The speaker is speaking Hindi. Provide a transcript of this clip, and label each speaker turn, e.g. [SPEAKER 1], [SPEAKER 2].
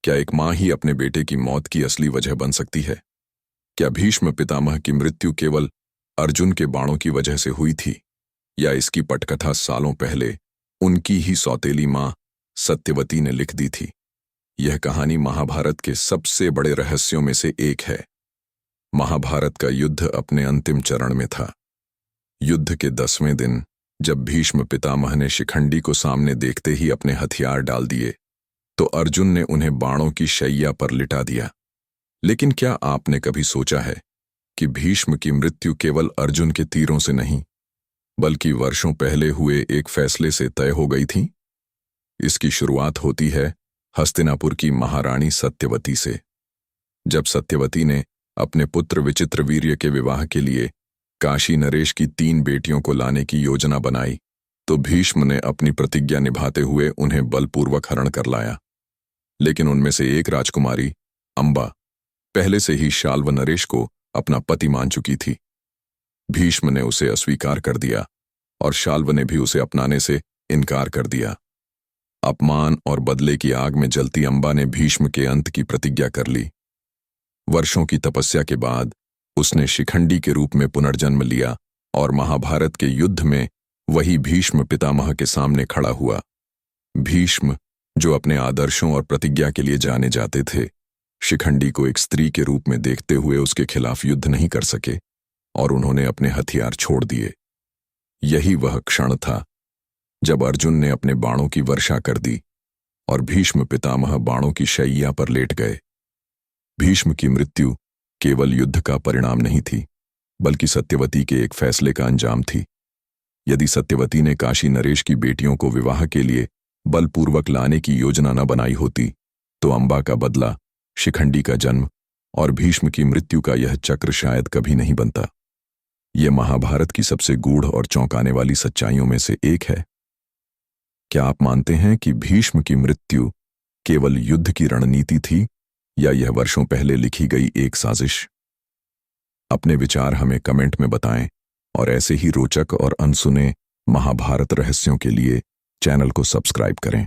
[SPEAKER 1] क्या एक माँ ही अपने बेटे की मौत की असली वजह बन सकती है? क्या भीष्म पितामह की मृत्यु केवल अर्जुन के बाणों की वजह से हुई थी, या इसकी पटकथा सालों पहले उनकी ही सौतेली माँ सत्यवती ने लिख दी थी? यह कहानी महाभारत के सबसे बड़े रहस्यों में से एक है। महाभारत का युद्ध अपने अंतिम चरण में था। युद्ध के 10वें दिन जब भीष्म पितामह ने शिखंडी को सामने देखते ही अपने हथियार डाल दिए, तो अर्जुन ने उन्हें बाणों की शैया पर लिटा दिया। लेकिन क्या आपने कभी सोचा है कि भीष्म की मृत्यु केवल अर्जुन के तीरों से नहीं, बल्कि वर्षों पहले हुए एक फैसले से तय हो गई थी? इसकी शुरुआत होती है हस्तिनापुर की महारानी सत्यवती से। जब सत्यवती ने अपने पुत्र विचित्रवीर्य के विवाह के लिए काशी नरेश की 3 बेटियों को लाने की योजना बनाई, तो भीष्म ने अपनी प्रतिज्ञा निभाते हुए उन्हें बलपूर्वक हरण कर लाया। लेकिन उनमें से एक राजकुमारी अंबा पहले से ही शाल्व नरेश को अपना पति मान चुकी थी। भीष्म ने उसे अस्वीकार कर दिया और शाल्व ने भी उसे अपनाने से इनकार कर दिया। अपमान और बदले की आग में जलती अंबा ने भीष्म के अंत की प्रतिज्ञा कर ली। वर्षों की तपस्या के बाद उसने शिखंडी के रूप में पुनर्जन्म लिया और महाभारत के युद्ध में वही भीष्म पितामह के सामने खड़ा हुआ। भीष्म, जो अपने आदर्शों और प्रतिज्ञा के लिए जाने जाते थे, शिखंडी को एक स्त्री के रूप में देखते हुए उसके खिलाफ युद्ध नहीं कर सके और उन्होंने अपने हथियार छोड़ दिए। यही वह क्षण था जब अर्जुन ने अपने बाणों की वर्षा कर दी और भीष्म पितामह बाणों की शैया पर लेट गए। भीष्म की मृत्यु केवल युद्ध का परिणाम नहीं थी, बल्कि सत्यवती के एक फैसले का अंजाम थी। यदि सत्यवती ने काशी नरेश की बेटियों को विवाह के लिए बलपूर्वक लाने की योजना न बनाई होती, तो अंबा का बदला, शिखंडी का जन्म और भीष्म की मृत्यु का यह चक्र शायद कभी नहीं बनता। यह महाभारत की सबसे गूढ़ और चौंकाने वाली सच्चाइयों में से एक है। क्या आप मानते हैं कि भीष्म की मृत्यु केवल युद्ध की रणनीति थी, या यह वर्षों पहले लिखी गई एक साजिश? अपने विचार हमें कमेंट में बताएं और ऐसे ही रोचक और अनसुने महाभारत रहस्यों के लिए चैनल को सब्सक्राइब करें।